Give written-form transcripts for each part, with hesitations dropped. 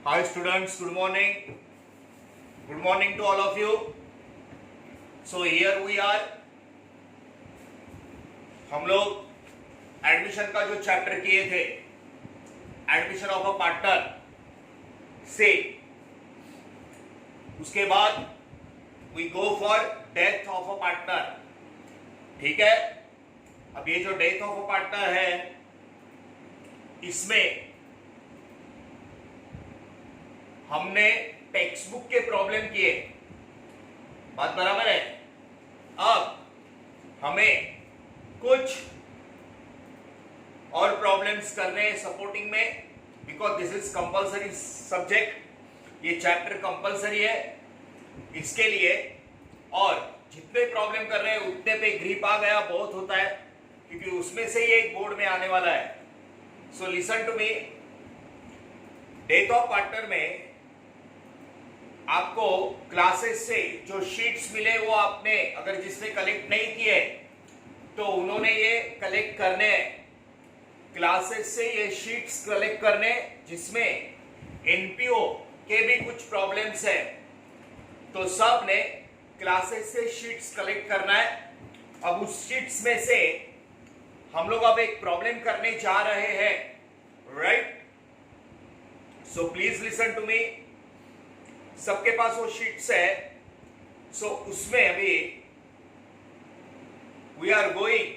Hi students, good morning. Good morning to all of you. So here we are. हम लोग admission का जो chapter किए थे, एडमिशन ऑफ अ पार्टनर से, उसके बाद we go for death of a partner. ठीक है. अब ये जो डेथ ऑफ अ पार्टनर है, इसमें हमने टेक्स्ट बुक के प्रॉब्लम किए. बात बराबर है. अब हमें कुछ और प्रॉब्लम्स करने हैं सपोर्टिंग में, because this is compulsory subject. ये चैप्टर कंपल्सरी है इसके लिए. और जितने प्रॉब्लम कर रहे हैं उतने पे ग्रिप आ गया बहुत होता है, क्योंकि उसमें से ये बोर्ड में आने वाला है. So listen to me. Death of partner में आपको क्लासेस से जो शीट्स मिले वो आपने, अगर जिसने कलेक्ट नहीं किए तो उन्होंने ये कलेक्ट करने, क्लासेस से ये शीट्स कलेक्ट करने, जिसमें एनपीओ के भी कुछ प्रॉब्लम्स है. तो सब ने क्लासेस से शीट्स कलेक्ट करना है. अब उस शीट्स में से हम लोग अब एक प्रॉब्लम करने जा रहे हैं. Right. So please listen to me. सबके पास वो शीट्स है. सो उसमें अभी we are going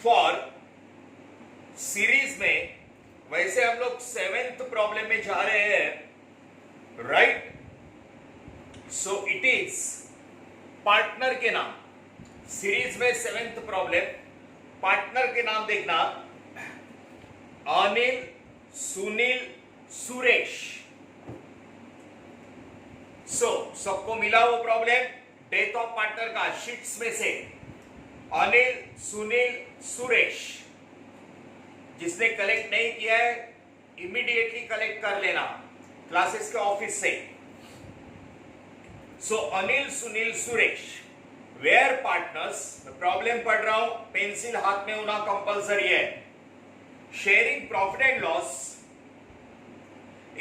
for series में. वैसे हम लोग 7th प्रॉब्लम में जा रहे हैं. Right. So it is partner के नाम. सीरीज में 7th प्रॉब्लम, पार्टनर के नाम देखना. अनिल, सुनील, सुरेश. सबको मिला वो प्रॉब्लम डेथ ऑफ पार्टनर का शीट्स में से. अनिल, सुनील, सुरेश. जिसने कलेक्ट नहीं किया है इमीडिएटली कलेक्ट कर लेना क्लासेस के ऑफिस से. Anil, Sunil, Suresh were partners. Problem पढ़ रहा हूं, पेंसिल हाथ में होना कंपल्सरी है. Sharing profit and loss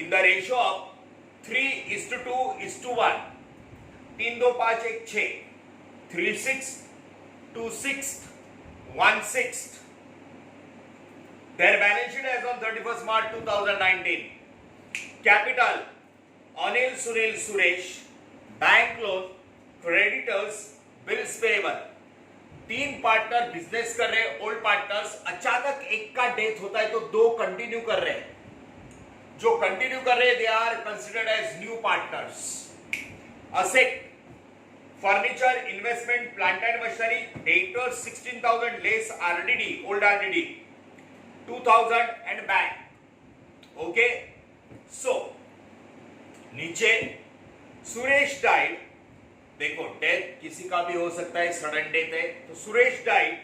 in the ratio of 3:2:1. 3, 2, 5, 1, 6. 3/6, 2/6, 1/6. Their balance sheet as on 31st March 2019. Capital Anil, Sunil, Suresh. Bank loan, creditors, bills payable. 3 partner business कर रहे हैं, ओल्ड पार्टनर्स. अचानक एक का डेथ होता है तो 2 कंटिन्यू कर रहे हैं. जो कंटिन्यू कर रहे, they are considered as new partners. Asset, furniture, investment, plant and machinery. Debtors 16,000, less RDD, old RDD 2,000 and bank. Okay. So नीचे सुरेश डाइड. देखो डेथ किसी का भी हो सकता है, सडन डेथ है. तो Suresh died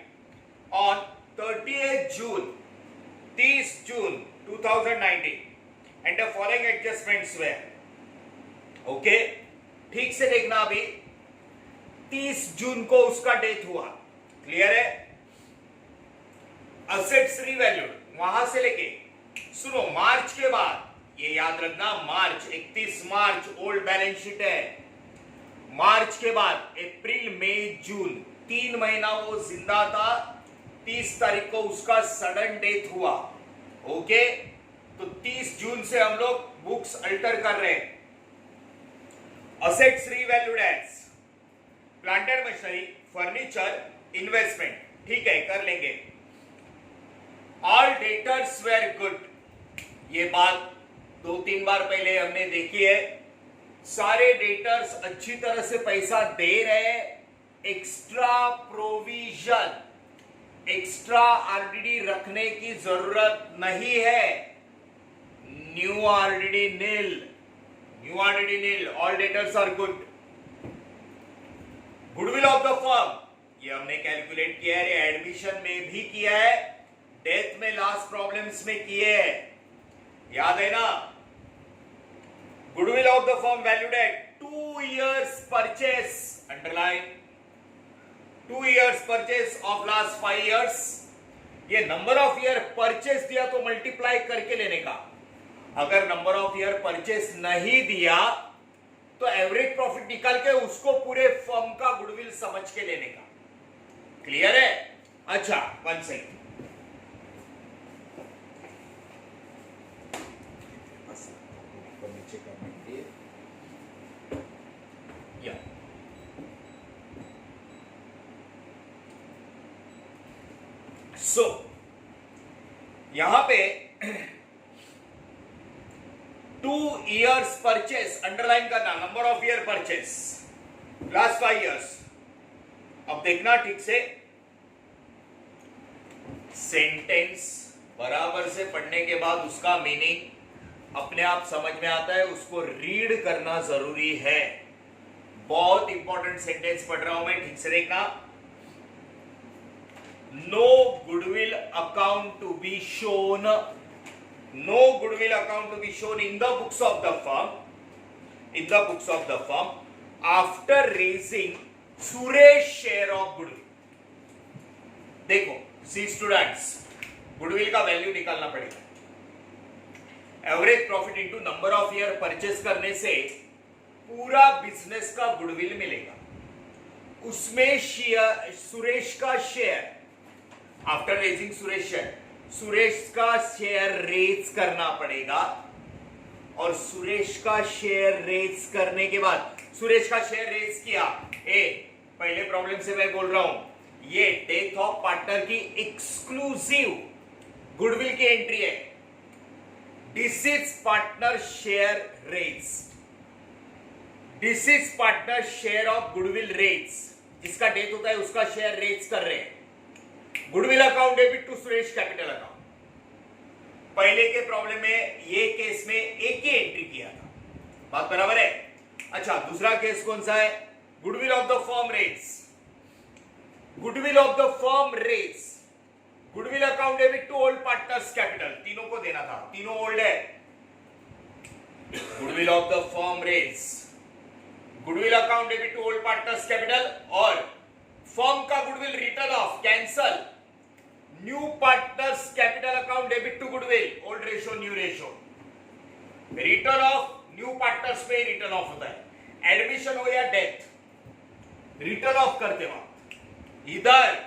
on 30 June, 30 June 2019. And the following adjustments were. Okay? ठीक से देखना. अभी 30 जून को उसका डेथ हुआ. क्लियर है. असेट्स रीवैल्यूड वहां से लेके, सुनो, मार्च के बाद, ये याद रखना, मार्च 31 मार्च ओल्ड बैलेंस शीट है. मार्च के बाद अप्रैल, मई, जून 3 महीना वो जिंदा था. 30 तारीख को उसका सडन डेथ हुआ. ओके. तो 30 जून से हम लोग बुक्स अल्टर कर रहे हैं. Assets revalued as plant and machinery, furniture, investment. ठीक है, कर लेंगे. All debtors were good. ये बात 2-3 बार पहले हमने देखी है. सारे डेटर्स अच्छी तरह से पैसा दे रहे. एक्स्ट्रा प्रोविजन, एक्स्ट्रा आरडीडी रखने की जरूरत नहीं है. New RDD nil, new RDD nil. All debtors are good. Goodwill of the firm, ये हमने कैलकुलेट किया है, एडमिशन में भी किया है, डेथ में, लास्ट प्रॉब्लम्स में किए है. याद है ना. Goodwill of the firm valued at 2 years purchase. Underline. 2 years purchase of last 5 years. ये नंबर ऑफ ईयर परचेस दिया तो मल्टीप्लाई करके लेने का, अगर नंबर ऑफ ईयर परचेस नहीं दिया तो एवरेज प्रॉफिट निकाल के उसको पूरे फर्म का गुडविल समझ के लेने का। क्लियर है? अच्छा, वन सेकंड, नीचे करने के लिए या सो यहां पे 2 years परचेस अंडरलाइन करना, number of year purchase last 5 years। अब देखना ठीक से, सेंटेंस बराबर से पढ़ने के बाद उसका मीनिंग अपने आप समझ में आता है, उसको रीड करना जरूरी है। बहुत इंपॉर्टेंट सेंटेंस पढ़ रहा हूं मैं, ठीक से देखना। No goodwill account to be shown, no goodwill account to be shown in the books of the firm after raising Suresh share of goodwill। देखो सी स्टूडेंट्स, गुडविल का वैल्यू निकालना पड़ेगा। Average profit into number of year purchase करने से पूरा business का goodwill मिलेगा, उसमें सुरेश का शेयर, आफ्टर रेजिंग सुरेश का शेयर रेज करना पड़ेगा, और सुरेश का शेयर रेज करने के बाद, सुरेश का शेयर रेज किया, पहले प्रॉब्लम से मैं बोल रहा हूं, ये डेथ ऑफ पार्टनर की एक्सक्लूसिव गुडविल की एंट्री है। Deceased partner share raise, deceased partner share of goodwill raise, जिसका डेथ होता है उसका शेयर रेज कर रहे हैं। Goodwill account debit to Suresh capital account. पहले के प्रॉब्लम में ये केस में एक ही एंट्री किया था, बात बराबर है? अच्छा, दूसरा केस कौन सा है? Goodwill of the firm raise, goodwill of the firm raise, goodwill account debit to old partners capital, तीनों को देना था, तीनों ओल्ड है। Goodwill of the firm raise, goodwill account debit to old partners capital, और फर्म का goodwill written off, cancel, new partners capital account debit to goodwill, old ratio new ratio, written off new partners पे written off होता है। Admission हो या death, return off करते वक्त इधर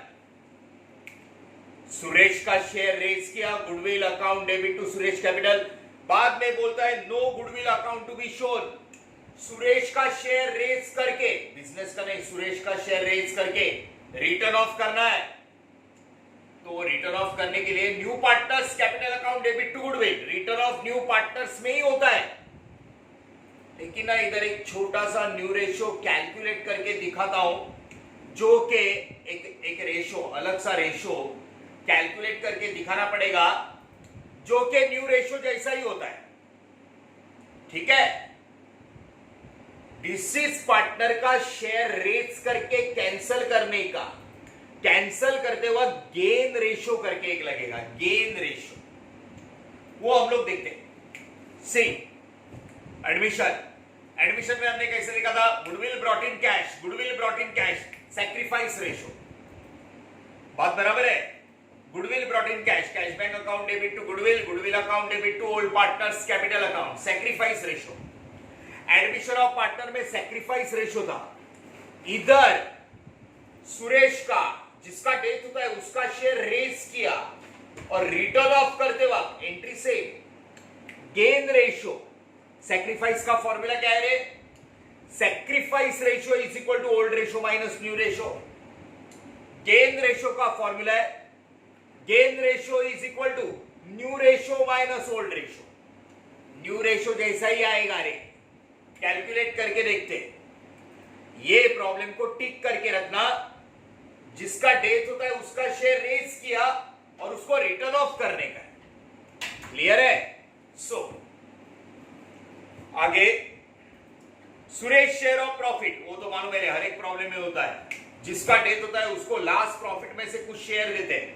सुरेश का शेयर रेज किया, goodwill account debit to Suresh capital, बाद में बोलता है no goodwill account to be shown, Suresh का शेयर रेज करके, बिजनेस का नहीं, सुरेश का शेयर रेज करके रिटर्न ऑफ करना है। तो रिटर्न ऑफ करने के लिए new partners capital account debit to goodwill, written off new partners में ही होता है। लेकिन ना इधर एक छोटा सा न्यू रेशो कैलकुलेट करके दिखाता हूं, जो कि एक रेशो, अलग सा रेशो कैलकुलेट करके दिखाना पड़ेगा, जो कि न्यू रेशो जैसा ही होता है। ठीक है? डिसीज पार्टनर का शेयर रेज करके कैंसल करने का, कैंसल करते वक्त गेन रेशो करके एक लगेगा, गेन रेशो, वो हम लोग देखते हैं। सी एडमिशन, एडमिशन में हमने कैसे लिखा था? Goodwill brought in cash, goodwill brought in cash, sacrifice ratio, बात बराबर है? Goodwill brought in cash, cash bank account debit to goodwill, goodwill account debit to old partners capital account, sacrifice ratio. Admission of partner में sacrifice ratio था, इधर सुरेश का, जिसका death होता है उसका शेयर रेज किया, और रिटर्न ऑफ करते वक्त एंट्री से गेन रेशो, सैक्रिफाइस का फॉर्मूला क्या है रे? Sacrifice ratio is equal to old ratio minus new ratio. Gain ratio का फॉर्मूला है, gain ratio is equal to new ratio minus old ratio. New ratio जैसा ही आएगा रे, कैलकुलेट करके देखते। ये प्रॉब्लम को टिक करके रखना, जिसका डेथ होता है उसका शेयर रेज किया और उसको रिटर्न ऑफ करने का है। क्लियर है? सो आगे सुरेश शेयर ऑफ प्रॉफिट, वो तो मालूम है हर एक प्रॉब्लम में होता है, जिसका डेथ होता है उसको लास्ट प्रॉफिट में से कुछ शेयर देते हैं।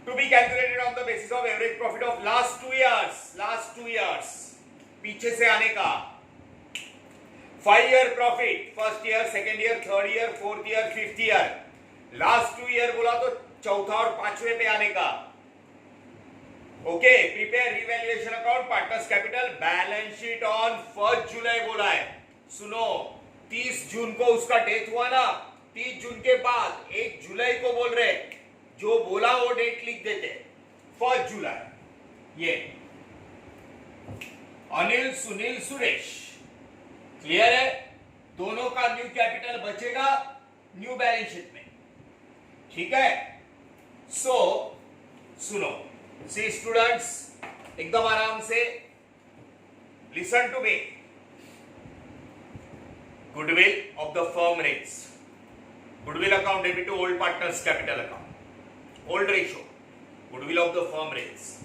To be calculated on the basis of average profit of last 2 years, last 2 years, पीछे से आने का। 5 year profit, first year, second year, third year, fourth year, fifth year, last 2 year बोला तो चौथा और पांचवे पे आने का। Okay, prepare revaluation account, partners capital, balance sheet on 1 जुलाई बोला है। सुनो, 30 जून को उसका डेथ हुआ ना, 30 जून के बाद 1 जुलाई को बोल रहे, जो बोला वो डेट लिख देते, 1 जुलाई। ये अनिल, सुनील, सुरेश, क्लियर है? दोनों का न्यू कैपिटल बचेगा न्यू बैलेंस शीट में, ठीक है? सो सुनो, सी स्टूडेंट्स, एकदम आराम से listen to me. Goodwill of the firm rates, goodwill account debit to old partners capital account, old ratio, goodwill of the firm rates,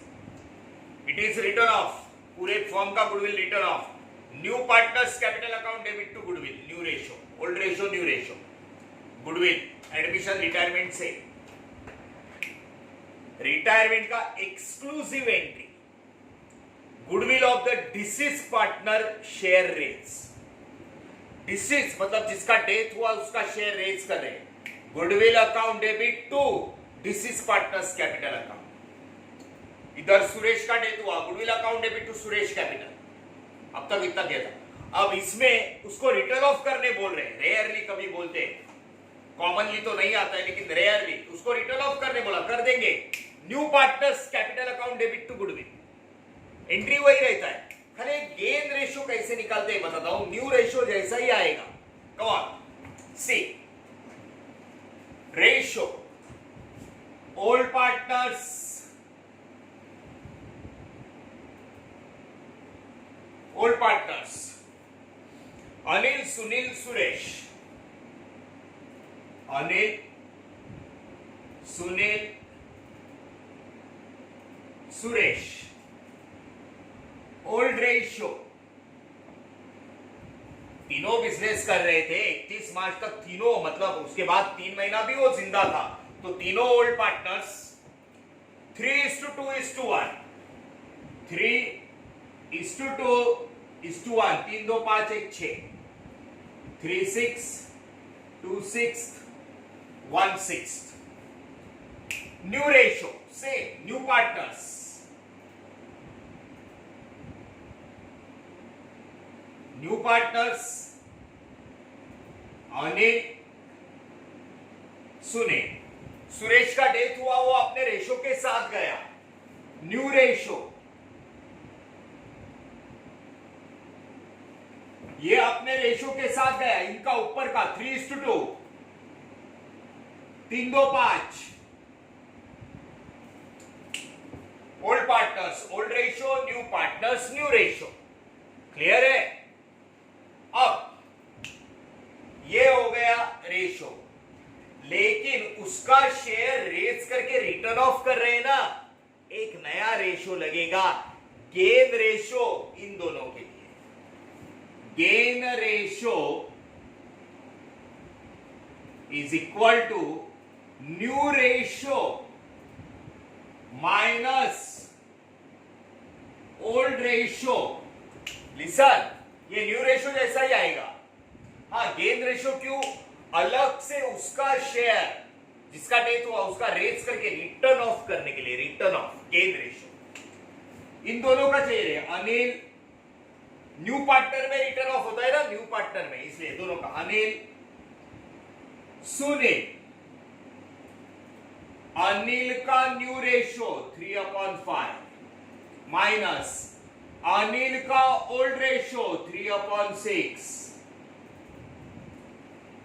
it is written off, पूरे firm का goodwill written off, new partners capital account debit to goodwill, new ratio, old ratio, new ratio, goodwill, admission, retirement से, retirement का exclusive entry, goodwill of the deceased partner share rates, deceased मतलब जिसका death हुआ उसका share rates कर रहे, goodwill account debit to deceased partners capital account. इधर सुरेश का डेथ हुआ, goodwill account debit to Suresh capital, अब तक इतना किया था। अब इसमें उसको रिटर्न ऑफ करने बोल रहे हैं, रेयरली कभी बोलते हैं, कॉमनली तो नहीं आता है लेकिन रेयरली उसको रिटर्न ऑफ करने बोला, कर देंगे। New partners capital account debit to goodwill, entry वही रहता है, खाली गेन रेशियो कैसे निकालते हैं बताता हूं, न्यू रेशियो जैसा ही आएगा। Come on, see ratio old partners, old partners, Anil, Sunil, Suresh, Anil, Sunil, Suresh, old ratio, तीनों बिजनेस कर रहे थे 31 मार्च तक, तीनों मतलब उसके बाद 3 महीना भी वो जिंदा था, तो तीनों ओल्ड पार्टनर्स 3:2:1, 3:2:1, 3 2 5 1 6, 3/6, 2/6, 1/6, न्यू रेशियो से new partners, new partners, Anil, Sunil, Suresh का डेथ हुआ वो अपने रेशो के साथ गया, न्यू रेशो, ये अपने रेशो के साथ गया, इनका ऊपर का 3:2, 3 2 5, old partners, old ratio, new partners, new ratio, clear है? अब ये हो गया रेशो, लेकिन उसका शेयर रेज करके रिटर्न ऑफ कर रहे हैं ना, एक नया रेशो लगेगा, गेन रेशो, इन दोनों के लिए gain ratio is equal to new ratio minus old ratio. Listen, ये न्यू रेशो जैसा ही आएगा। हाँ, गेन रेशो क्यों? अलग से उसका शेयर जिसका डेथ हुआ उसका रेज करके रिटर्न ऑफ करने के लिए, रिटर्न ऑफ, गेन रेशो इन दोनों का चाहिए। अनिल, न्यू पार्टनर में रिटर्न ऑफ होता है ना, न्यू पार्टनर में, इसलिए दोनों का, अनिल, सुनील, अनिल का न्यू रेशो 3/5 माइनस अनिल का ओल्ड रेशो 3/6,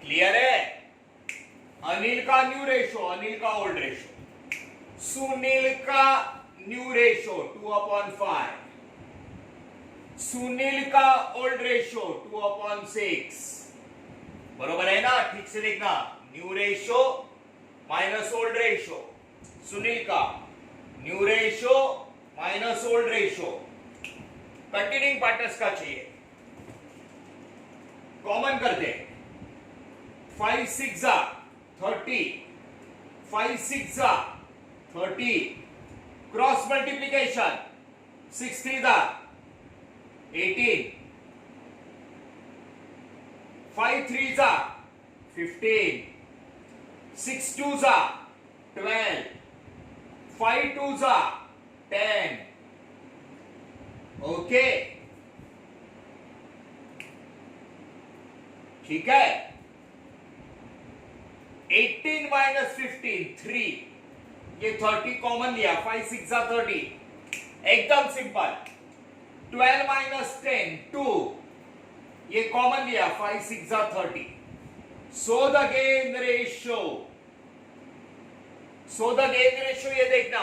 क्लियर है? अनिल का न्यू रेशो, अनिल का ओल्ड रेशो, सुनील का न्यू रेशो 2/5, सुनील का ओल्ड रेशो 2/6, बरोबर है ना? ठीक से देखना, new ratio minus old ratio, Sunil का new ratio minus old ratio, continuing partners का चाहिए, कॉमन करते हैं, 5 6 30, 5 6 30, cross multiplication 6 3 18, 5 3 15, 6 2 12, 5 2s are 10. Okay, ठीक है। 18 माइनस 15 3, ये 30 कॉमन लिया, 5 6 30, एकदम सिंपल। 12 माइनस 10 2, ये कॉमन लिया, 5 6 30। सो द गेन रेशियो, ये देखना,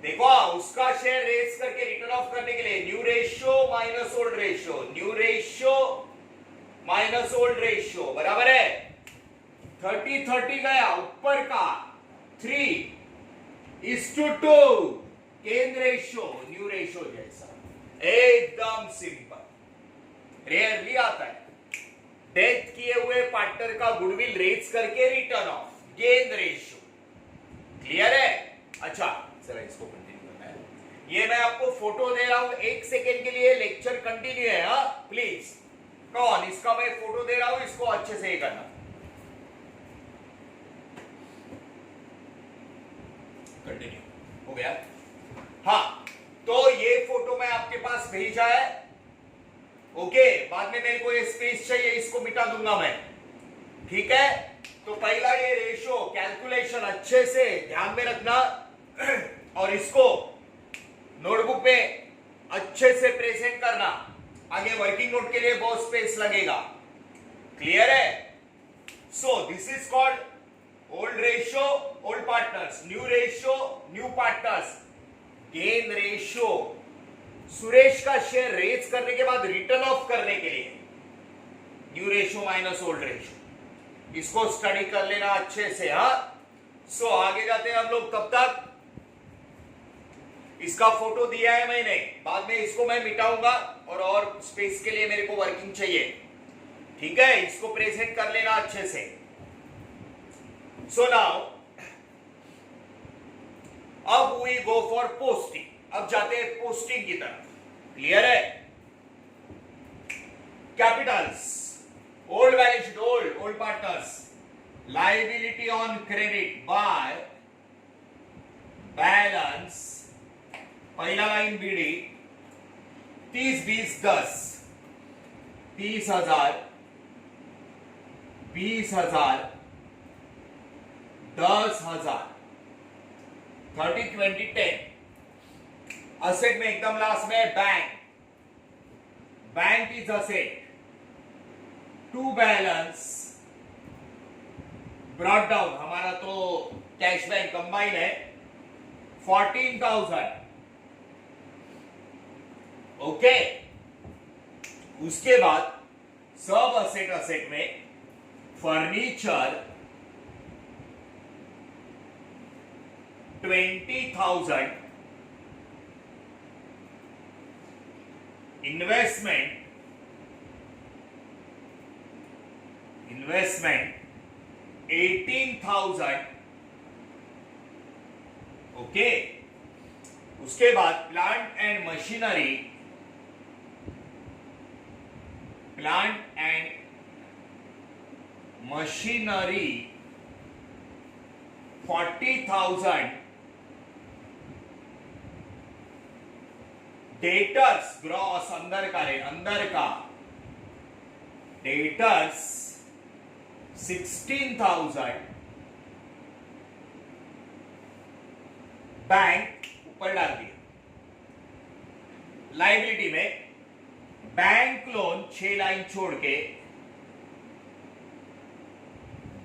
देखो उसका शेयर रेस करके रिटर्न ऑफ करने के लिए new ratio minus old ratio, new ratio minus old ratio बराबर है 30 30 गया, ऊपर का 3:2 गेन रेशियो न्यू रेशियो जैसा, एकदम सिंपल। रेयरली आता है डेथ किए हुए पार्टनर का गुडविल रेज करके written of gain ratio, clear है। अच्छा चलो इसको कंटिन्यू करना है, ये मैं आपको फोटो दे रहा हूं, 1 सेकेंड के लिए लेक्चर कंटिन्यू है, हाँ प्लीज कौन, इसका मैं फोटो दे रहा हूं, इसको अच्छे से ये करना। कंटिन्यू हो गया, हाँ तो ये फोटो मैं आपके पास भेजा है, ओके। बाद में मेरे को ये स्पेस चाहिए, इसको मिटा दूंगा मैं, ठीक है। तो पहला ये रेशियो कैलकुलेशन अच्छे से ध्यान में रखना और इसको नोटबुक पे अच्छे से प्रेजेंट करना, आगे वर्किंग नोट के लिए बहुत स्पेस लगेगा, क्लियर है। So this is called old ratio old partners, new ratio new partners, gain ratio Suresh का शेयर रेज करने के बाद रिटर्न ऑफ करने के लिए new ratio minus old ratio, इसको स्टडी कर लेना अच्छे से, हाँ। सो आगे जाते हैं हम लोग, तब तक इसका फोटो दिया है मैंने, बाद में इसको मैं मिटाऊंगा और स्पेस के लिए मेरे को वर्किंग चाहिए, ठीक है। इसको प्रेजेंट कर लेना अच्छे से। सो नाउ अब वी गो फॉर पोस्टिंग, अब जाते हैं पोस्टिंग की तरफ, क्लियर है। Capitals, old balance sheet, old partners, liability on credit by balance, पहला लाइन बीडी 30 20 10, 30,000 20,000 10,000 30 20 10। असेट में एकदम लास्ट में bank is asset to balance brought down, हमारा तो कैश बैंक कंबाइन है 14,000, ओके। उसके बाद सब असेट में फर्नीचर 20,000, इन्वेस्टमेंट 18,000, ओके। उसके बाद plant and machinery 40,000, debtors gross अंदर का डेटर्स 16,000, बैंक ऊपर डाल दिया। लायबिलिटी में बैंक लोन 6 लाइन छोड़ के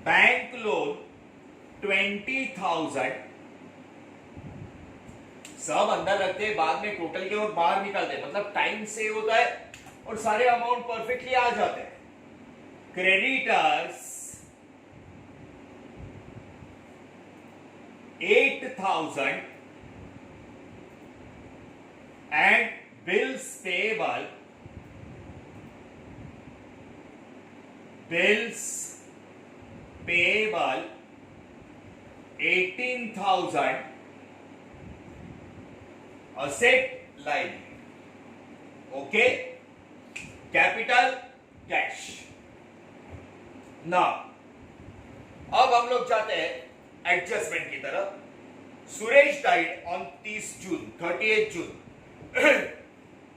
बैंक लोन 20,000, सब अंदर रखते हैं, बाद में टोटल के और बाहर निकालते हैं, मतलब टाइम सेव होता है और सारे अमाउंट परफेक्टली आ जाते हैं। Creditors 8,000 and bills payable 18,000, asset liability, okay. Capital cash. ना अब हम लोग चाहते हैं एडजस्टमेंट की तरफ। सुरेश डाइड ऑन 30 जून 30 जून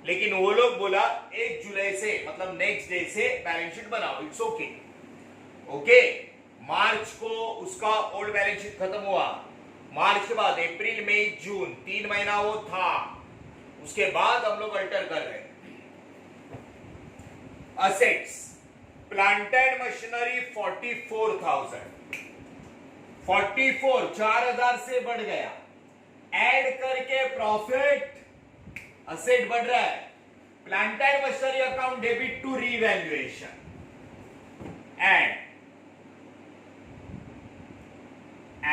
लेकिन वो लोग बोला 1 जुलाई से मतलब नेक्स्ट डे से बैलेंस शीट बनाओ, इट्स ओके। ओके, मार्च को उसका ओल्ड बैलेंस शीट खत्म हुआ। मार्च के बाद अप्रैल मई जून 3 महीना वो था, उसके बाद हम लोग अल्टर कर रहे हैं। असेट्स, प्लांट एंड मशीनरी 44,000, 44 4,000 से बढ़ गया। ऐड करके प्रॉफिट, असेट बढ़ रहा है। Plant and machinery account debit to revaluation and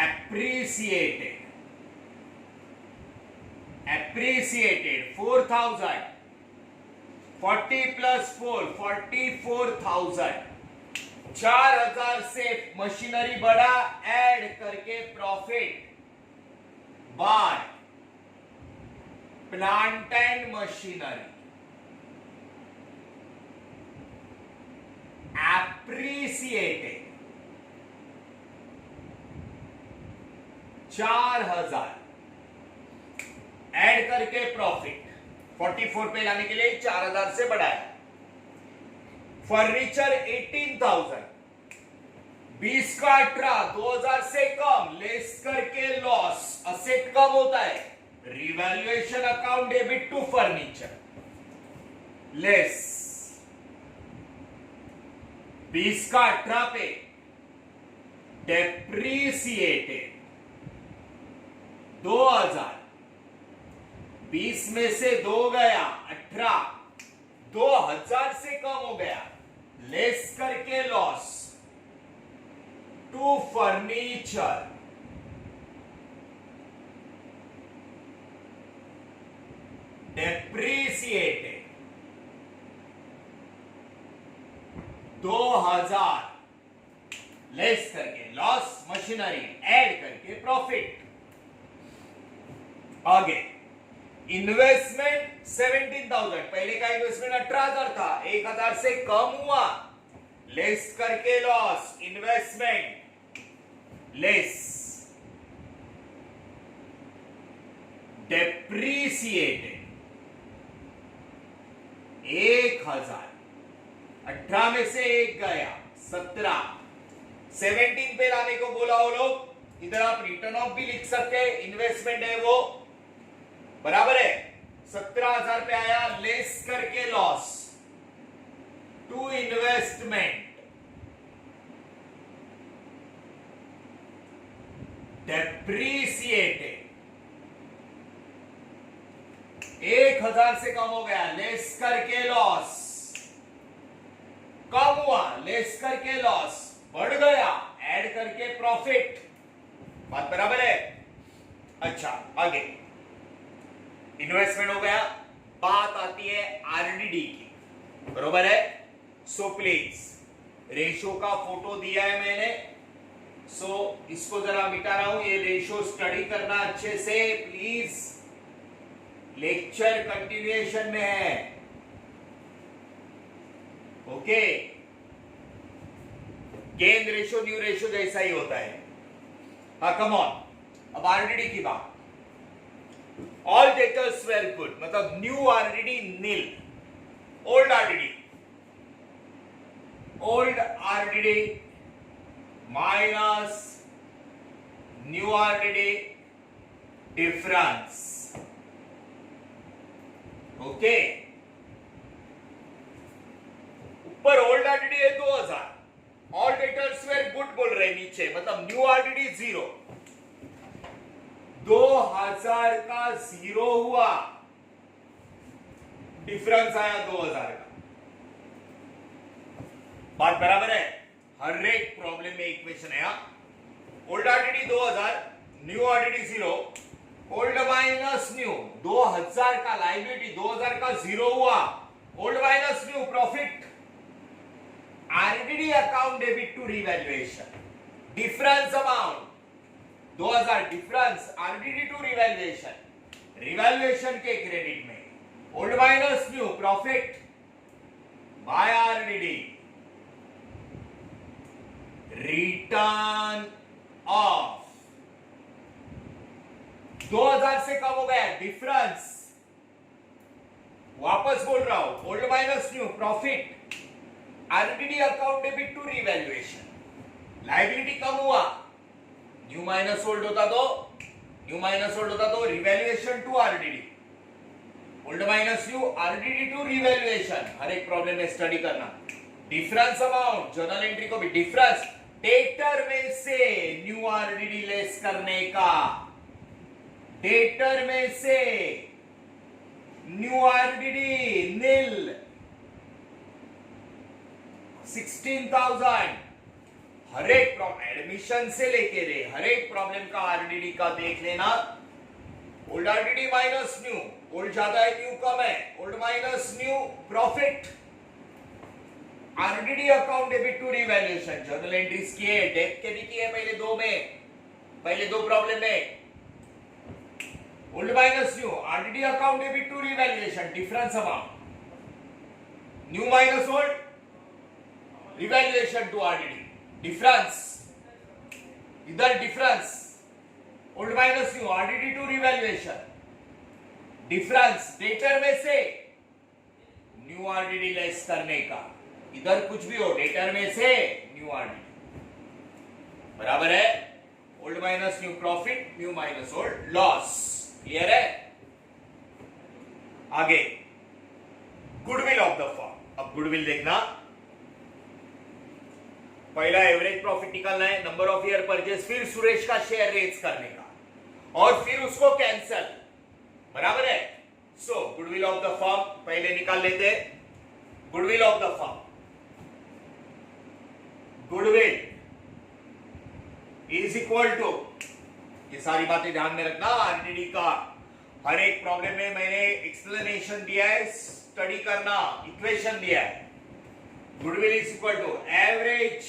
appreciated 4,000, 40 plus 4 44,000, 4,000 से मशीनरी बढ़ा, ऐड करके profit by plant and machinery appreciated 4,000, add करके प्रॉफिट 44 पे लाने के लिए 4,000 से बढ़ाया। फर्नीचर 18,000, 20 का 18, 2,000 से कम, लेस करके लॉस, असेट कम होता है। Revaluation account debit to furniture less 20 का 18 पे डेप्रीसिएटेड 2,000, 20 में से 2 गया 18, 2,000 से कम हो गया, लेस करके लॉस टू फर्नीचर डेप्रीसिएटेड 2,000, लेस करके लॉस, मशीनरी ऐड करके प्रॉफिट। आगे इन्वेस्टमेंट 17,000, पहले का इन्वेस्टमेंट 18,000 था, 1,000 से कम हुआ, लेस करके लॉस, इन्वेस्टमेंट लेस डेप्रीसिएटेड 1,000, 18 में से 1 गया 17, 17 पे लाने को बोला वो लोग। इधर आप रिटर्न ऑफ भी लिख सकते हैं, इन्वेस्टमेंट है वो बराबर है 17,000 पे आया, लेस करके लॉस टू इन्वेस्टमेंट डेप्रीसिएटेड 1,000 से कम हो गया, लेस करके लॉस, कम हुआ, लेस करके लॉस, बढ़ गया, ऐड करके प्रॉफिट। बात बराबर है? अच्छा, आगे इन्वेस्टमेंट हो गया, बात आती है आरडीडी की, बरोबर है। सो प्लीज रेशो का फोटो दिया है मैंने, सो इसको जरा मिटा रहा हूं, ये रेशो स्टडी करना अच्छे से प्लीज, लेक्चर कंटिन्यूएशन में है। Okay, gain ratio new ratio जैसा ही होता है। हाँ, कम ऑन, अब आरडीडी की बात। ऑल डेटर्स वेर गुड, मतलब new RDD nil, old RDD minus new RDD difference. Okay, ऊपर ओल्ड आरडीडी है 2,000, ऑल डेटर्स वेर गुड बोल रहे नीचे, मतलब न्यू आरडीडी 0, 2,000 का 0 हुआ, डिफरेंस आया 2,000 का। बात बराबर है? हर एक प्रॉब्लम में इक्वेशन है। Old RDD 2,000, new RDD 0, old minus new, 2,000 का लायबिलिटी 2,000 का 0 हुआ, old minus new profit, RDD account debit to revaluation, difference amount 2,000, difference RDD to revaluation, revaluation के क्रेडिट में, old minus new profit by RDD, written off 2000 से कम हो गया difference. वापस बोल रहा हूं, old minus new profit, RDD account debit to revaluation, liability कम हुआ, न्यू माइनस ओल्ड होता तो revaluation to RDD, old minus new RDD to revaluation. हर एक प्रॉब्लम में स्टडी करना। डिफरेंस अमाउंट, जर्नल एंट्री को भी डिफरेंस डेटर में से न्यू आरडीडी लेस करने का, डेटर में से न्यू आरडीडी नील 16,000। हर एक एडमिशन से लेके रे हर एक प्रॉब्लम का आरडीडी का देख लेना। Old RDD minus new, old ज्यादा है न्यू कम है, old minus new profit, RDD account debit to revaluation. Journal entries किए, डेट के भी किए पहले दो प्रॉब्लम में। Old minus new, RDD account debit to revaluation, difference amount, new minus old, revaluation to RDD, difference, इधर difference, old minus new, RDD to revaluation, difference debtor में से न्यू आरडीडी लेस करने का, इधर कुछ भी हो डेटर में से न्यू आरडीडी बराबर है old minus new profit, new minus old loss. Clear है? आगे गुडविल ऑफ द फर्म। अब गुडविल देखना, पहला एवरेज प्रॉफिट निकालना है, नंबर ऑफ ईयर परचेस, फिर सुरेश का शेयर रेज करने का और फिर उसको कैंसल, बराबर है। So goodwill of the firm पहले निकाल लेते हैं। Goodwill of the firm, goodwill is equal to, ये सारी बातें ध्यान में रखना। आरडीडी का हर एक प्रॉब्लम में मैंने एक्सप्लेनेशन दिया है, स्टडी करना, इक्वेशन दिया है। Goodwill is equal to average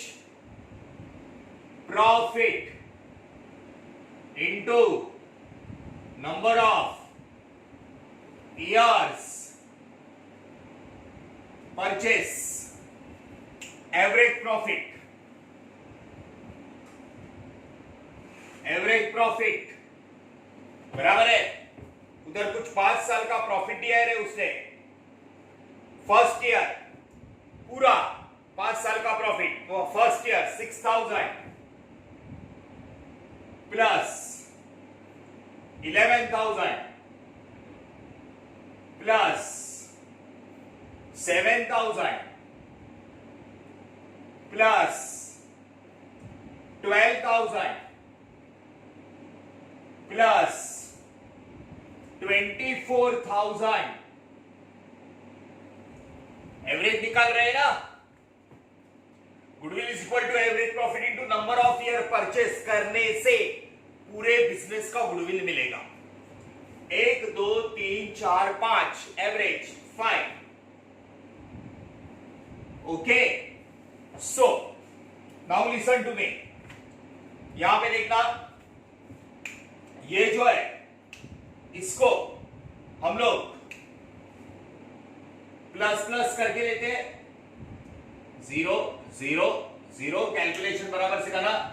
profit into number of years purchase, average profit, average profit बराबर है, उधर कुछ 5 साल का प्रॉफिट दिया है रे उसने, फर्स्ट ईयर पूरा 5 साल का प्रॉफिट, तो first year 6,000 plus 11,000 plus 7,000 plus 12,000 plus 24,000। Average निकाल रहे हैं ना। Goodwill is equal to average profit into number of year purchase करने से पूरे बिजनेस का गुडविल मिलेगा। 1 2 3 4 5 average 5। Okay, so now listen to me. यहां पे देखना, ये जो है इसको हम लोग प्लस प्लस करके लेते हैं, 0 0 0, कैलकुलेशन बराबर से करना।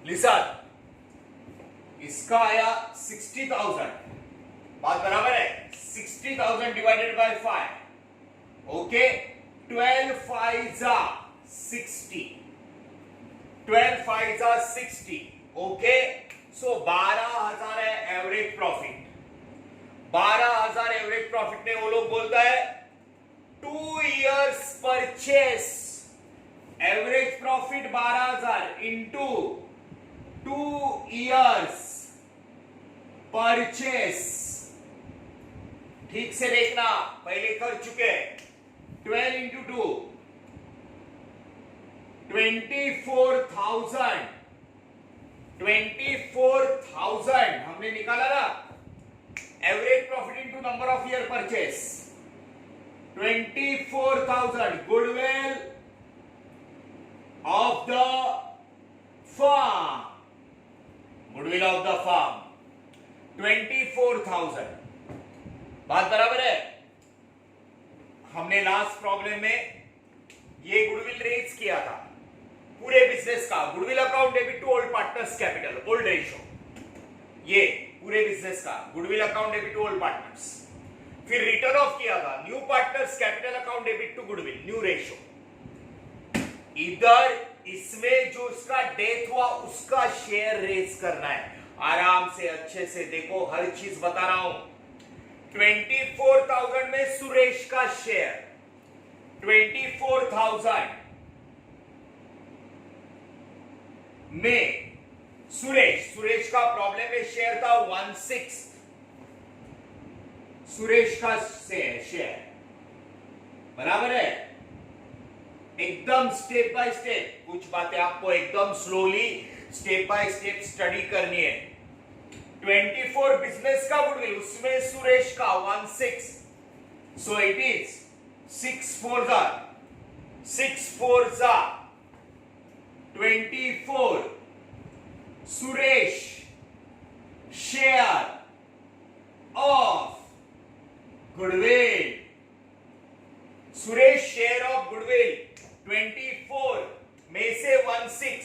लिसन, इसका आया 60,000, बात बराबर है। 60,000 डिवाइडेड बाय 5, ओके, 12 5 जा 60, 12 5 जा 60, ओके। सो 12,000 है एवरेज प्रॉफिट। 12,000 एवरेज प्रॉफिट में वो लोग बोलता है 2 years purchase, average profit 12,000 into 2 years purchase. ठीक से देखना, पहले कर चुके। 12 इंटू 2 24,000, 24,000 हमने निकाला ना। Average profit into number of year purchase, 24,000 goodwill of the firm. Goodwill of the firm 24,000. बात बराबर है. हमने लास्ट प्रॉब्लम में ये गुडविल रेज किया था पूरे बिजनेस का. Goodwill account debit to old partners capital, old ratio. ये पूरे बिजनेस का goodwill account debit to old partners. फिर रिटर्न ऑफ किया था new partners capital account debit to goodwill, new ratio. इधर इसमें जो उसका डेथ हुआ उसका शेयर रेज करना है. आराम से अच्छे से देखो, हर चीज बता रहा हूं. 24,000 में सुरेश का शेयर, 24,000 में सुरेश का प्रॉब्लम में शेयर था 1/6. सुरेश का शेयर बराबर है. एकदम स्टेप बाय स्टेप कुछ बातें आपको एकदम slowly step by step study करनी है. 24 बिजनेस का गुडविल, उसमें सुरेश का 1/6. So it is 6 4 24 Suresh share of goodwill. Suresh share of goodwill 24 में से 1/6,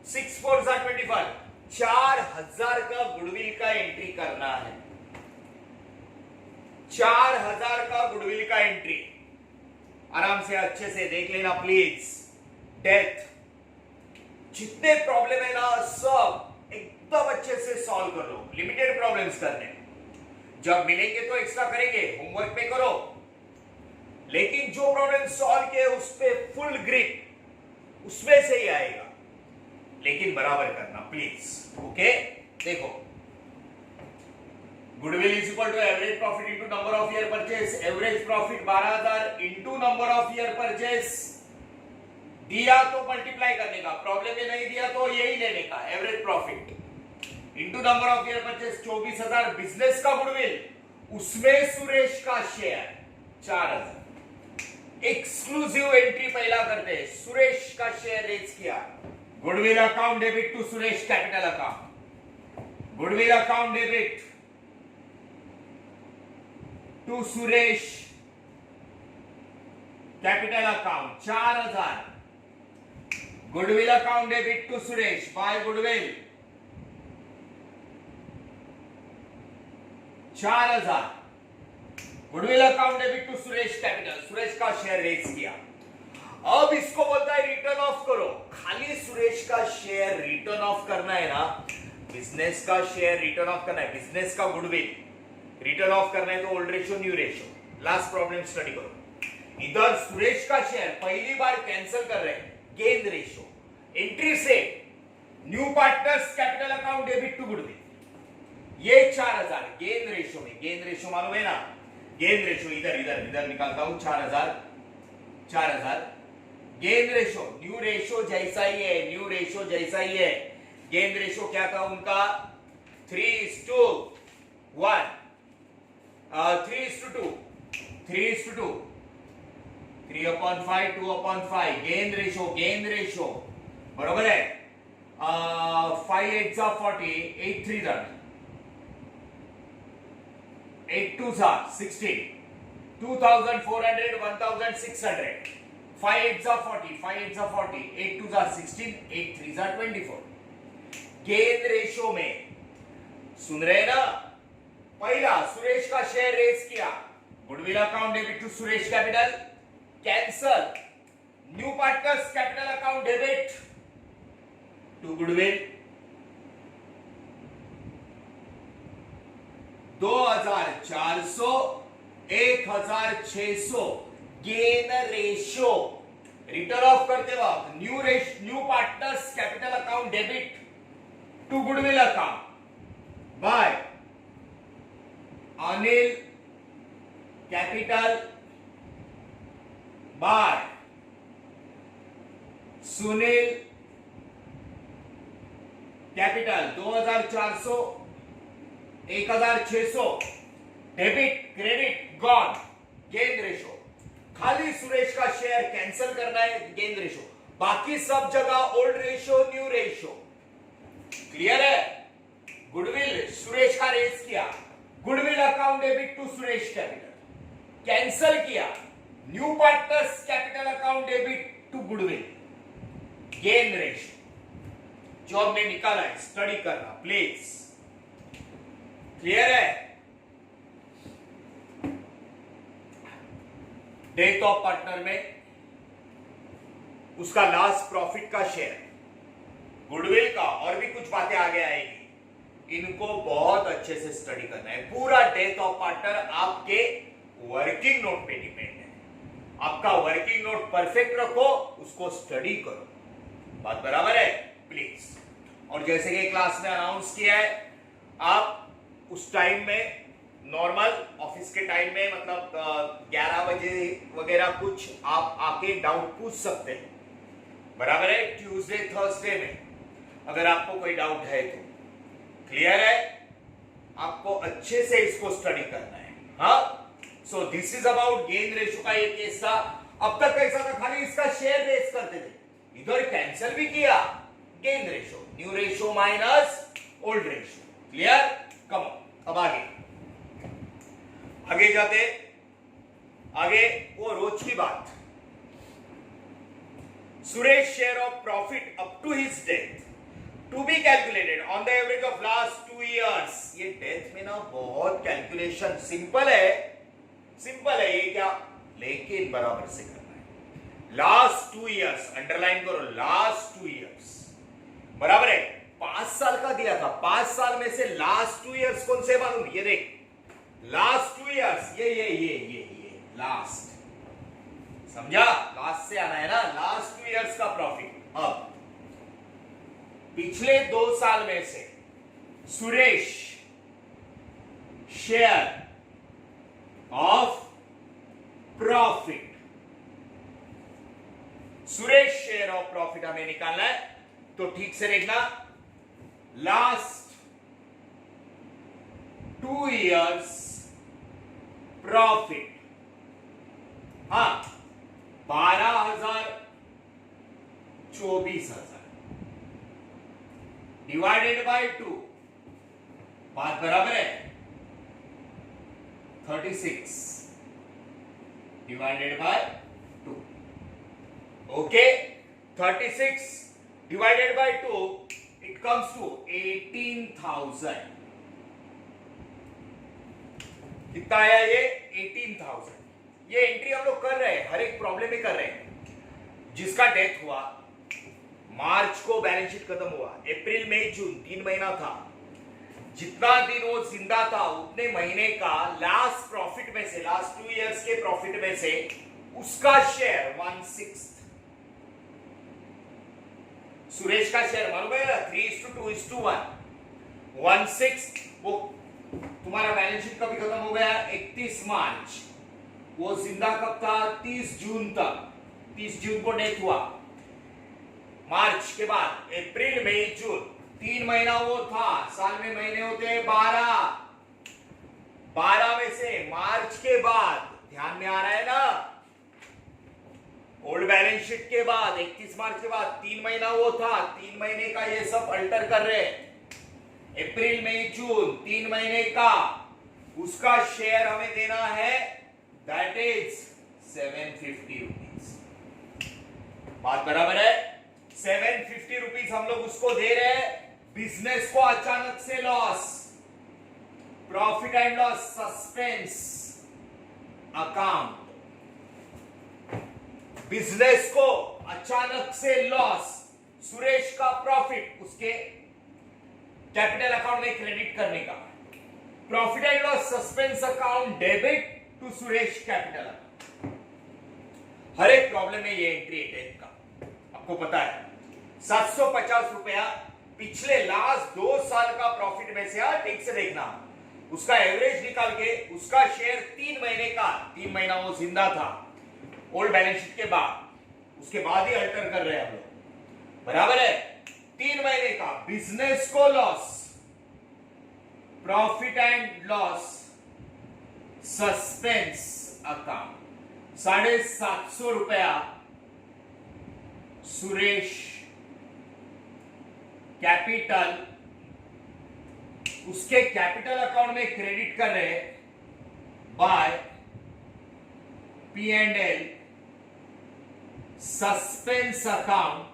6 4 25, 4,000 का गुडविल का एंट्री करना है. 4,000 का गुडविल का एंट्री. आराम से अच्छे से देख लेना प्लीज. डेथ जितने प्रॉब्लम है ना सब एकदम अच्छे से सॉल्व कर लो. लिमिटेड प्रॉब्लम्स करने, जब मिलेंगे तो एक्स्ट्रा करेंगे, होमवर्क पे करो. लेकिन जो प्रॉब्लम सॉल्व किए उस पे फुल ग्रिप उसमें से ही आएगा. लेकिन बराबर करना प्लीज. ओके, देखो goodwill is equal to average profit into number of year purchase. Average profit 12,000 into number of year purchase. दिया तो मल्टीप्लाई करने का, प्रॉब्लम में नहीं दिया तो यही लेने का. Average profit into number of year purchase 24,000 business का गुडविल, उसमें सुरेश का शेयर 4,000. एक्सक्लूसिव एंट्री पहला करते हैं. सुरेश का शेयर रेज किया. Goodwill account debit to Suresh capital account. Goodwill account debit to Suresh capital account 4,000. Goodwill account debit to Suresh by goodwill 4,000. Goodwill account debit to Suresh capital, Suresh का share raise किया. अब इसको बोलता है रिटर्न ऑफ करो. खाली सुरेश का शेयर रिटर्न ऑफ करना है ना, बिजनेस का शेयर रिटर्न ऑफ करना है, बिजनेस का गुडविल रिटर्न ऑफ करना है तो old ratio new ratio. Last problem study करो. इधर सुरेश का शेयर पहली बार कैंसिल कर रहे हैं, गेन रेशो. एंट्री से new partners capital account debit to goodwill, ये 4,000 गेन रेशो में. गेन रेशो मालूम है ना, गेन रेशो इधर निकालता हूं. 4,000 गेन रेशो, न्यू रेशो जैसा ही है, न्यू रेशो जैसा ही है. गेन रेशो क्या था उनका 3:1, 3:2, 3:2, 3/5, 2/5. गेन रेशो बरोबर है. 5 8 40, 8 3 8 2 16, 2,400, 1,600. 5 8 40, 5 8 40, 8 2 16, 8 3 24. गेन रेशो में सुन रहे ना, पहला सुरेश का शेयर रेज किया. Goodwill account debit to Suresh capital, cancel. New partners capital account debit to goodwill 2,400, 1,600. Gain ratio written off करते वक्त new partners capital account debit to goodwill account by Anil capital by Sunil capital. 2,400, 1,600. Debit credit gone. Gain ratio खाली सुरेश का share cancel करना है gain ratio, बाकी सब जगह old ratio new ratio. Clear है? गुडविल सुरेश का रेस किया, goodwill account debit to Suresh capital, cancel किया new partners capital account debit to goodwill, gain ratio जो हमने निकाला है, स्टडी करना प्लीज। क्लियर है? डेथ ऑफ पार्टनर में उसका लास्ट प्रॉफिट का शेयर, गुडविल का और भी कुछ बातें आगे आएगी, इनको बहुत अच्छे से स्टडी करना है। पूरा डेथ ऑफ पार्टनर आपके वर्किंग नोट पे डिपेंड है। आपका वर्किंग नोट परफेक्ट रखो, उसको स्टडी करो। बात बराबर है? प्लीज। और जैसे कि क्लास में अनाउंस किया है, आप उस टाइम में नॉर्मल ऑफिस के टाइम में मतलब 11 बजे वगैरह कुछ आप आके डाउट पूछ सकते हैं, बराबर है? ट्यूसडे थर्सडे में अगर आपको कोई डाउट है तो। क्लियर है? आपको अच्छे से इसको स्टडी करना है। हाँ, so this is about gain ratio का ये केस था। अब तक कैसा था, खाली इसका शेयर रेस करते थे, इधर कैंसिल भी किया, gain ratio new ratio minus old ratio. Clear? Come अब आगे जाते, आगे वो रोज की बात। Suresh share of profit up to his death to be calculated on the average of last 2 years। ये डेथ में ना बहुत कैलकुलेशन सिंपल है ये क्या, लेकिन बराबर से करना है। लास्ट 2 years अंडरलाइन करो, लास्ट 2 years बराबर है। 5 साल का दिया था, 5 साल में से लास्ट 2 years कौन से मालूम? ये देख, लास्ट 2 years ये लास्ट, समझा? लास्ट से आना है ना, लास्ट 2 years का प्रॉफिट। अब पिछले 2 साल में से Suresh share of profit, Suresh share of profit हमें निकालना है, तो ठीक से देखना, लास्ट 2 years प्रॉफिट, हाँ 12,000 24,000 डिवाइडेड बाय 2, बात बराबर है? 36 divided by 2। Okay, 36 divided by 2 it comes to 18,000। कितना आया ये? 18,000। ये एंट्री हम लोग कर रहे हैं, हर एक प्रॉब्लम में कर रहे हैं। जिसका डेथ हुआ मार्च को, बैलेंस शीट खत्म हुआ, अप्रैल मई जून 3 महीना था, जितना दिन वो जिंदा था उतने महीने का लास्ट प्रॉफिट में से, लास्ट 2 years के प्रॉफिट में से उसका शेयर 1/6। सुरेश का शेयर मालूम है ना, 3:2:1, 1/6। वो तुम्हारा बैलेंस शीट कभी खत्म हो गया? 31 मार्च। वो जिंदा कब था? 30 जून तक। 30 जून को डेथ हुआ। मार्च के बाद अप्रैल मई जून 3 महीना वो था, साल में महीने होते हैं 12। 12 में से मार्च के बाद, ध्यान में आ रहा है ना, ओल्ड बैलेंस शीट के बाद 31 मार्च के बाद 3 महीना वो था, 3 महीने का ये सब अल्टर कर रहे हैं। अप्रैल मई जून 3 महीने का उसका शेयर हमें देना है, दैट इज 750 रुपीज। बात बराबर है? 750 रुपीज हम लोग उसको दे रहे हैं। बिजनेस को अचानक से loss, profit and loss suspense account, business को अचानक से लॉस, सुरेश का प्रॉफिट उसके कैपिटल अकाउंट में क्रेडिट करने का, profit and loss suspense account debit to Suresh capital account. हर एक प्रॉब्लम में ये एंट्री है डेथ का, आपको पता है। 750 रुपया पिछले लास्ट 2 साल का प्रॉफिट में से, ठीक से देखना, उसका एवरेज निकाल के उसका शेयर 3 महीने का, 3 महीना वो जिंदा था ओल्ड बैलेंस शीट के बाद, उसके बाद ही अल्टर कर रहे हैं हम लोग, बराबर है? 3 महीने का बिजनेस को loss, profit and loss suspense account, ₹750 Suresh capital, उसके कैपिटल अकाउंट में क्रेडिट कर रहे by P&L suspense account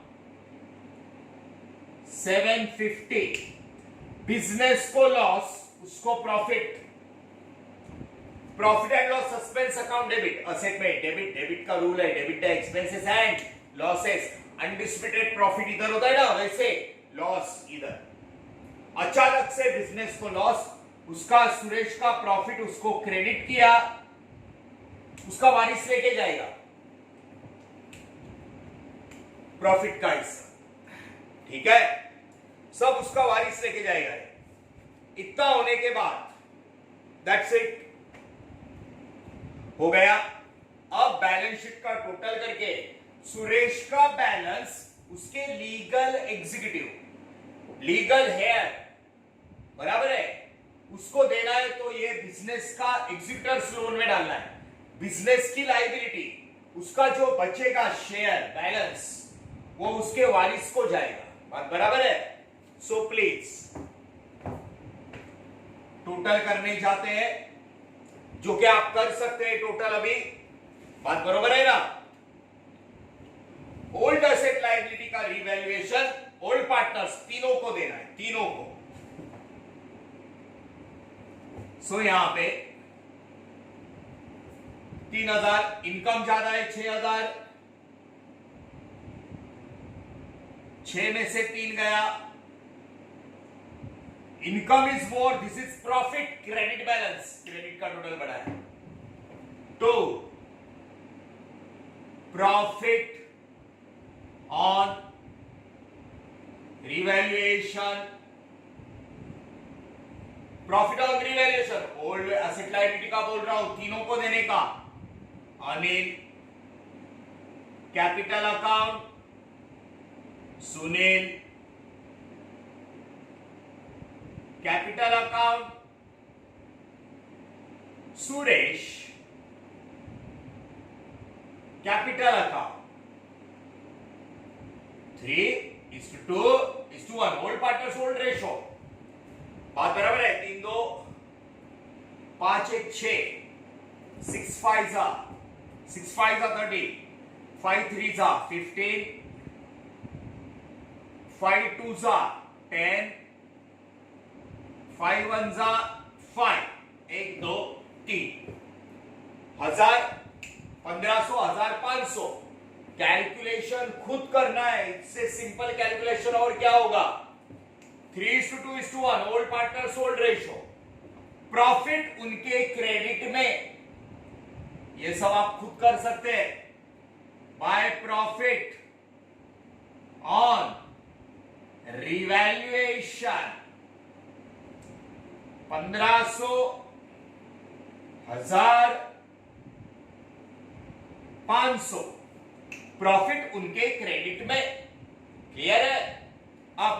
750, business को लॉस, उसको profit, profit and loss suspense account debit, asset में डेबिट का रूल है, debit expenses and losses, undisputed profit इधर होता है ना, वैसे लॉस इधर। अचानक से बिजनेस को लॉस, उसका सुरेश का प्रॉफिट उसको क्रेडिट किया, उसका वारिस लेके जाएगा प्रॉफिट का हिस्सा, ठीक है, सब उसका वारिस लेके जाएगा। इतना होने के बाद दैट्स इट, हो गया। अब बैलेंस शीट का टोटल करके सुरेश का बैलेंस उसके लीगल एग्जीक्यूटिव, लीगल हेयर बराबर है, उसको देना है, तो ये बिजनेस का एग्जीक्यूटर्स लोन में डालना है। बिजनेस की लायबिलिटी, उसका जो बचेगा शेयर बैलेंस, वो उसके वारिस को जाएगा। बात बराबर है? सो प्लीज टोटल करने जाते हैं, जो कि आप कर सकते हैं टोटल अभी। बात बराबर है ना? ओल्ड एसेट लायबिलिटी का रिवैल्यूएशन ओल्ड पार्टनर्स तीनों को देना है, तीनों को। सो यहां पे 3000, इनकम ज्यादा है 6000, 6 में से 3 गया, income is more, this is profit, credit balance, credit का टोटल बढ़ा है। तो profit on revaluation, profit on revaluation old asset liability का बोल रहा हूं, तीनों को देने का। Anil capital account, Sunil capital account, Suresh capital account, 3:2:1 old partners old ratio. बात बराबर है? 3 2 5 1 6, 6 5 जा 30, 5 3 जा 15, 5 2 जा 10, 5 1 जा 5, 1 2 3, 1000, 1500, 1500। कैलकुलेशन खुद करना है, इससे सिंपल कैलकुलेशन और क्या होगा? 3:2:1 old partners old ratio, profit उनके क्रेडिट में, ये सब आप खुद कर सकते हैं। By profit on revaluation 1500, 1000, 500, profit उनके क्रेडिट में। क्लियर है? अब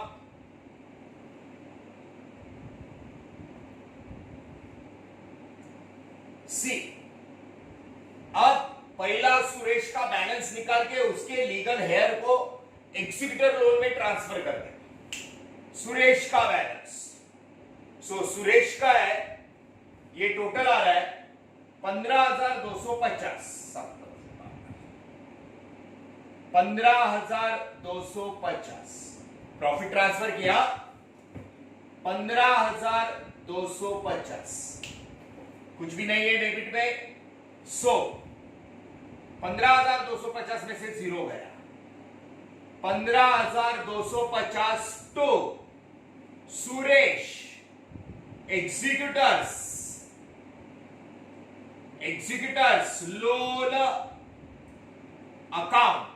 सी, अब पहला सुरेश का बैलेंस निकाल के उसके लीगल हेयर को एग्जीक्यूटर लोन में ट्रांसफर कर दे। सुरेश का बैलेंस, सो सुरेश का है, ये टोटल आ रहा है 15,250, 15,250 प्रॉफिट ट्रांसफर किया, 15,250, कुछ भी नहीं है डेबिट में। सो 15,250 में से 0 गया, 15,250 to Suresh executors loan account,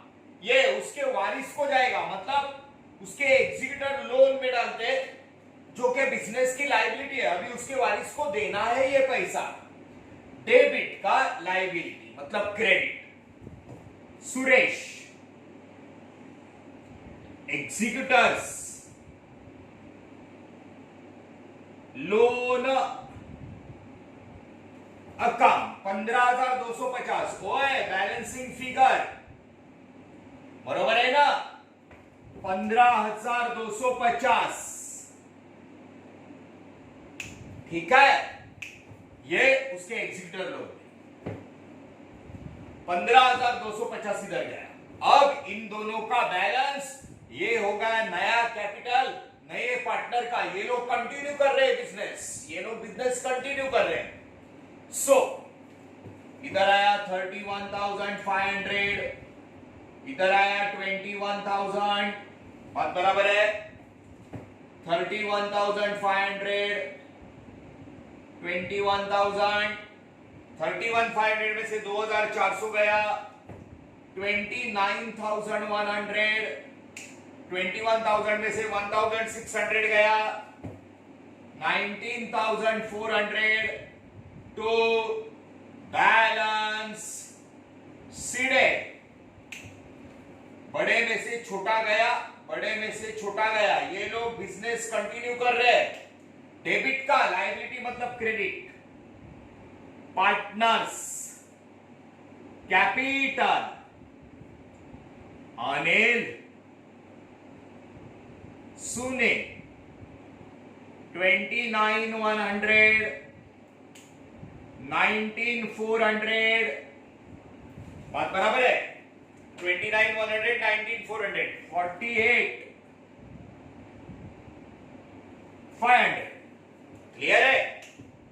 ये उसके वारिस को जाएगा, मतलब उसके एग्जीक्यूटर लोन में डालते, जो कि बिजनेस की लायबिलिटी है, अभी उसके वारिस को देना है ये पैसा। डेबिट का लायबिलिटी मतलब credit. Suresh executors loan account 15,250. ओए बैलेंसिंग फिगर बरोबर है ना? 15,250. ठीक है, ये उसके एग्जीक्यूटर लोग 15,250 इधर गया. अब इन दोनों का बैलेंस ये हो गया नया कैपिटल नए पार्टनर का. ये लोग कंटिन्यू कर रहे हैं बिजनेस, ये लोग बिजनेस कंटिन्यू कर रहे हैं. सो इधर आया 31,500, इधर आया 21,000. बात बराबर है? 31,500, 21,000. 31,500 में से 2,400 गया. 29,100, 21,000 में से 1,600 गया. 19,400 to बैलेंस सीधे बड़े में से छोटा गया, बड़े में से छोटा गया. ये लोग बिजनेस कंटिन्यू कर रहे हैं. डेबिट का लायबिलिटी मतलब credit. Partners capital Anil Sunil 29,100, 19,400. बात बराबर है? 29,100, 19,400, 48,500. क्लियर है?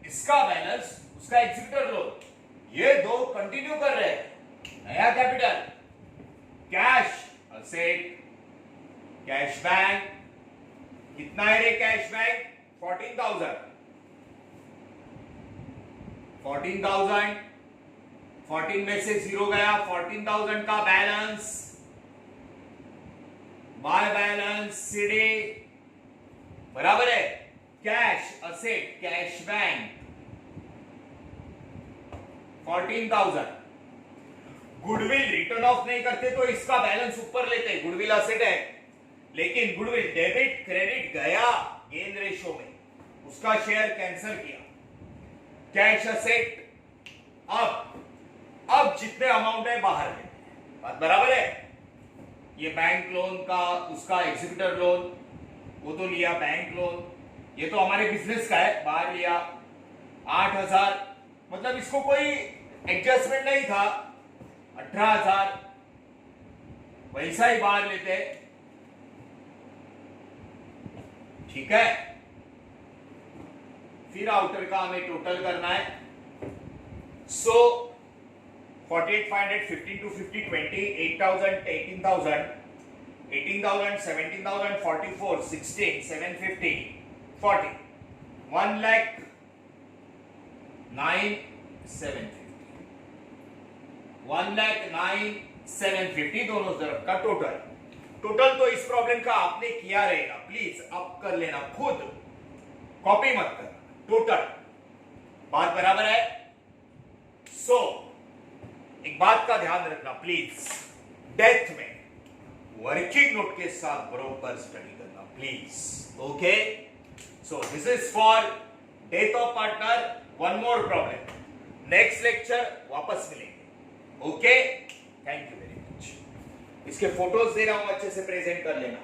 इसका बैलेंस उसका एग्जीक्यूटर लोग ये दो कंटिन्यू कर रहे हैं. नया capital cash asset cash bank. कितना है रे कैश बैंक? 14,000. 14,000. 14 में से 0 गया. 14,000 का बैलेंस बाय बैलेंस सीडी बराबर है cash asset cash bank 14,000. Goodwill written of नहीं करते तो इसका बैलेंस ऊपर लेते. गुडविल असेट है लेकिन गुडविल डेबिट क्रेडिट गया गेन रेशो में, उसका शेयर कैंसिल किया. कैश असेट अब जितने अमाउंट है बाहर लेते. बात बराबर है? ये बैंक लोन का उसका एग्जीक्यूटर लोन वो तो लिया बैंक लोन. ये तो हमारे बिजनेस का है, बाहर लिया 8,000. मतलब इसको कोई एडजस्टमेंट नहीं था. 18,000 वैसा ही बाहर लेते. ठीक है, फिर आउटर का हमें टोटल करना है. सो 48,500, 15 to 50, 20, 8,000, 18,000, 18,000, 17,000, 44, 16, 750, 40, 1,09,750, 1,09,750 दोनों तरफ का टोटल. टोटल तो इस प्रॉब्लम का आपने किया रहेगा, प्लीज अब कर लेना खुद, कॉपी मत करना. टोटल बात बराबर है? सो एक बात का ध्यान रखना प्लीज, डेथ में वर्किंग नोट के साथ बरोबर स्टडी करना please. Okay, so this is for death of partner. One more problem next lecture वापस मिलेंगे. Okay, thank you very much. इसके फोटोज दे रहा हूं, अच्छे से प्रेजेंट कर लेना.